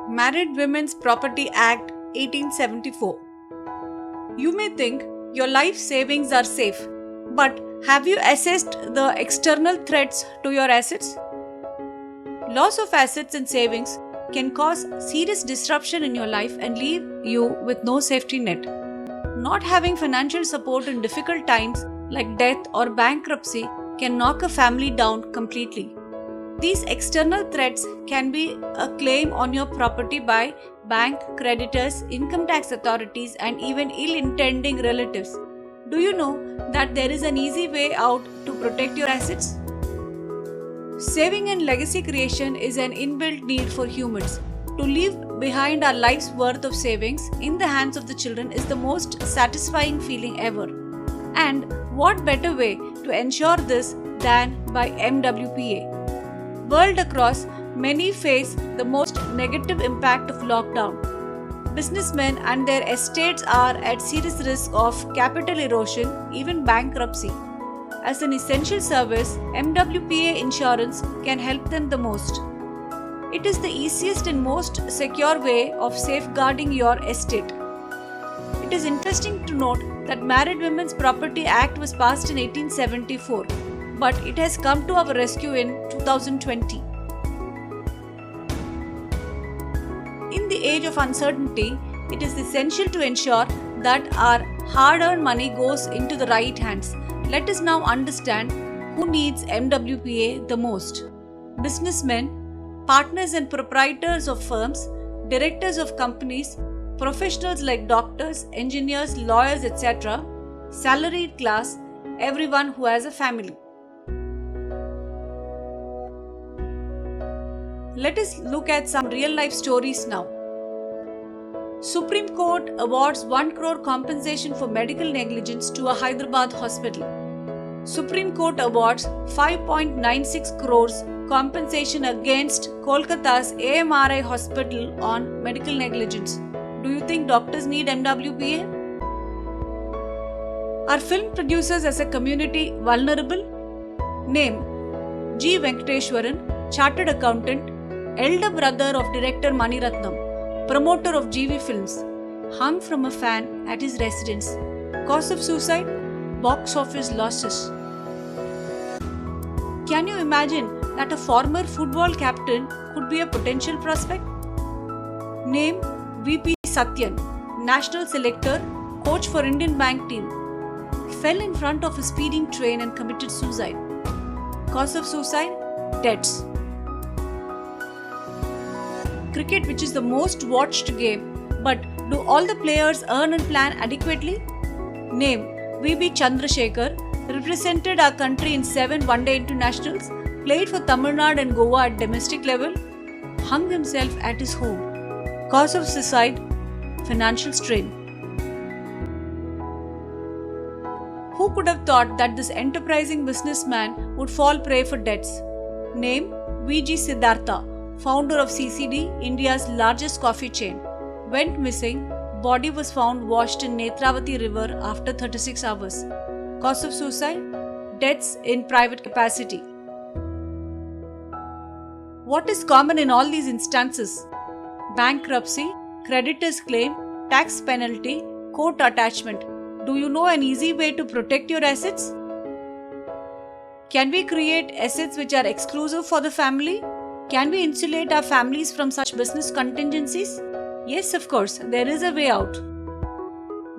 Married Women's Property Act 1874. You may think your life savings are safe, but have you assessed the external threats to your assets? Loss of assets and savings can cause serious disruption in your life and leave you with no safety net. Not having financial support in difficult times like death or bankruptcy can knock a family down completely. These external threats can be a claim on your property by bank, creditors, income tax authorities, and even ill-intending relatives. Do you know that there is an easy way out to protect your assets? Saving and legacy creation is an inbuilt need for humans. To leave behind our life's worth of savings in the hands of the children is the most satisfying feeling ever. And what better way to ensure this than by MWPA? World across, many face the most negative impact of lockdown. Businessmen and their estates are at serious risk of capital erosion, even bankruptcy. As an essential service, MWPA insurance can help them the most. It is the easiest and most secure way of safeguarding your estate. It is interesting to note that Married Women's Property Act was passed in 1874, but it has come to our rescue in 2020. In the age of uncertainty, it is essential to ensure that our hard-earned money goes into the right hands. Let us now understand who needs MWPA the most. Businessmen, partners and proprietors of firms, directors of companies, professionals like doctors, engineers, lawyers, etc., salaried class, everyone who has a family. Let us look at some real-life stories now. Supreme Court awards 1 crore compensation for medical negligence to a Hyderabad hospital. Supreme Court awards 5.96 crores compensation against Kolkata's AMRI hospital on medical negligence. Do you think doctors need MWPA? Are film producers as a community vulnerable? Name: G. Venkateshwaran, Chartered Accountant, elder brother of director Mani Ratnam, promoter of GV Films, hung from a fan at his residence. Cause of suicide? Box office losses. Can you imagine that a former football captain could be a potential prospect? Name: VP Satyan, national selector, coach for Indian Bank team. Fell in front of a speeding train and committed suicide. Cause of suicide? Debts. Cricket, which is the most watched game, but do all the players earn and plan adequately? Name: VB Chandrasekhar, represented our country in 7 one-day internationals, played for Tamil Nadu and Goa at domestic level, hung himself at his home. Cause of suicide? Financial strain. Who could have thought that this enterprising businessman would fall prey for debts? Name: VG Siddhartha, founder of CCD, India's largest coffee chain. Went missing, body was found washed in Netravati river after 36 hours. Cause of suicide? Deaths in private capacity. What is common in all these instances? Bankruptcy, creditors' claim, tax penalty, court attachment. Do you know an easy way to protect your assets? Can we create assets which are exclusive for the family? Can we insulate our families from such business contingencies? Yes, of course, there is a way out.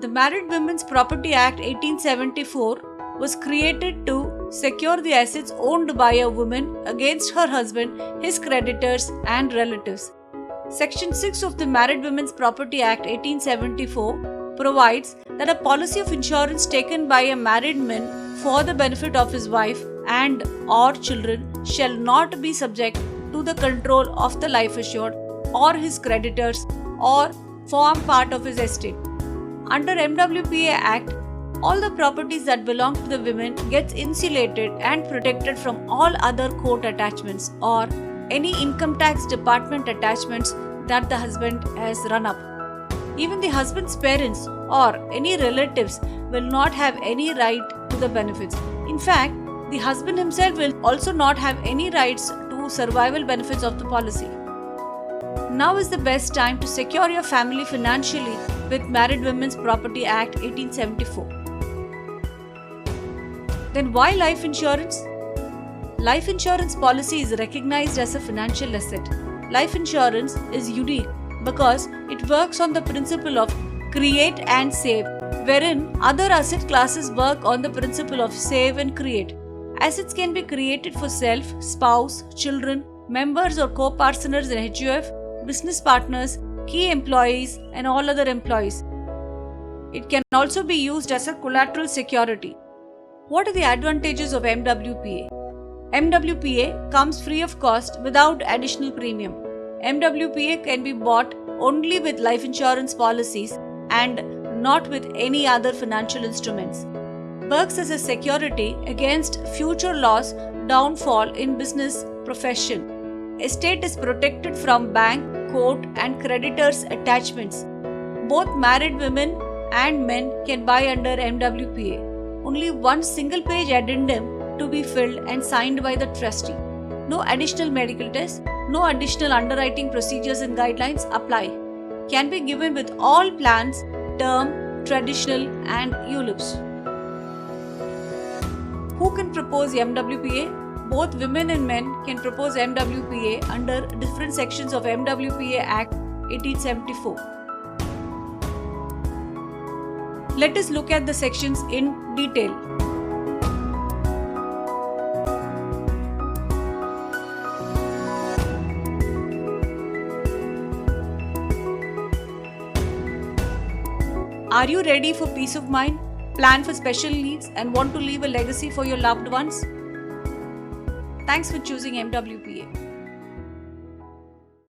The Married Women's Property Act 1874 was created to secure the assets owned by a woman against her husband, his creditors, and relatives. Section 6 of the Married Women's Property Act 1874 provides that a policy of insurance taken by a married man for the benefit of his wife and or children shall not be subject to the control of the life assured or his creditors or form part of his estate. Under MWPA Act, all the properties that belong to the women gets insulated and protected from all other court attachments or any income tax department attachments that the husband has run up. Even the husband's parents or any relatives will not have any right to the benefits. In fact, the husband himself will also not have any rights to survival benefits of the policy. Now is the best time to secure your family financially with Married Women's Property Act 1874. Then why life insurance? Life insurance policy is recognized as a financial asset. Life insurance is unique because it works on the principle of create and save, wherein other asset classes work on the principle of save and create. Assets can be created for self, spouse, children, members or co-partners in HUF, business partners, key employees, and all other employees. It can also be used as a collateral security. What are the advantages of MWPA? MWPA comes free of cost without additional premium. MWPA can be bought only with life insurance policies and not with any other financial instruments. Works as a security against future loss, downfall in business profession. Estate is protected from bank, court and creditors' attachments. Both married women and men can buy under MWPA. Only one single page addendum to be filled and signed by the trustee. No additional medical tests, no additional underwriting procedures and guidelines apply. Can be given with all plans, term, traditional and ULIPs. Who can propose MWPA? Both women and men can propose MWPA under different sections of MWPA Act 1874. Let us look at the sections in detail. Are you ready for peace of mind, plan for special needs, and want to leave a legacy for your loved ones? Thanks for choosing MWPA.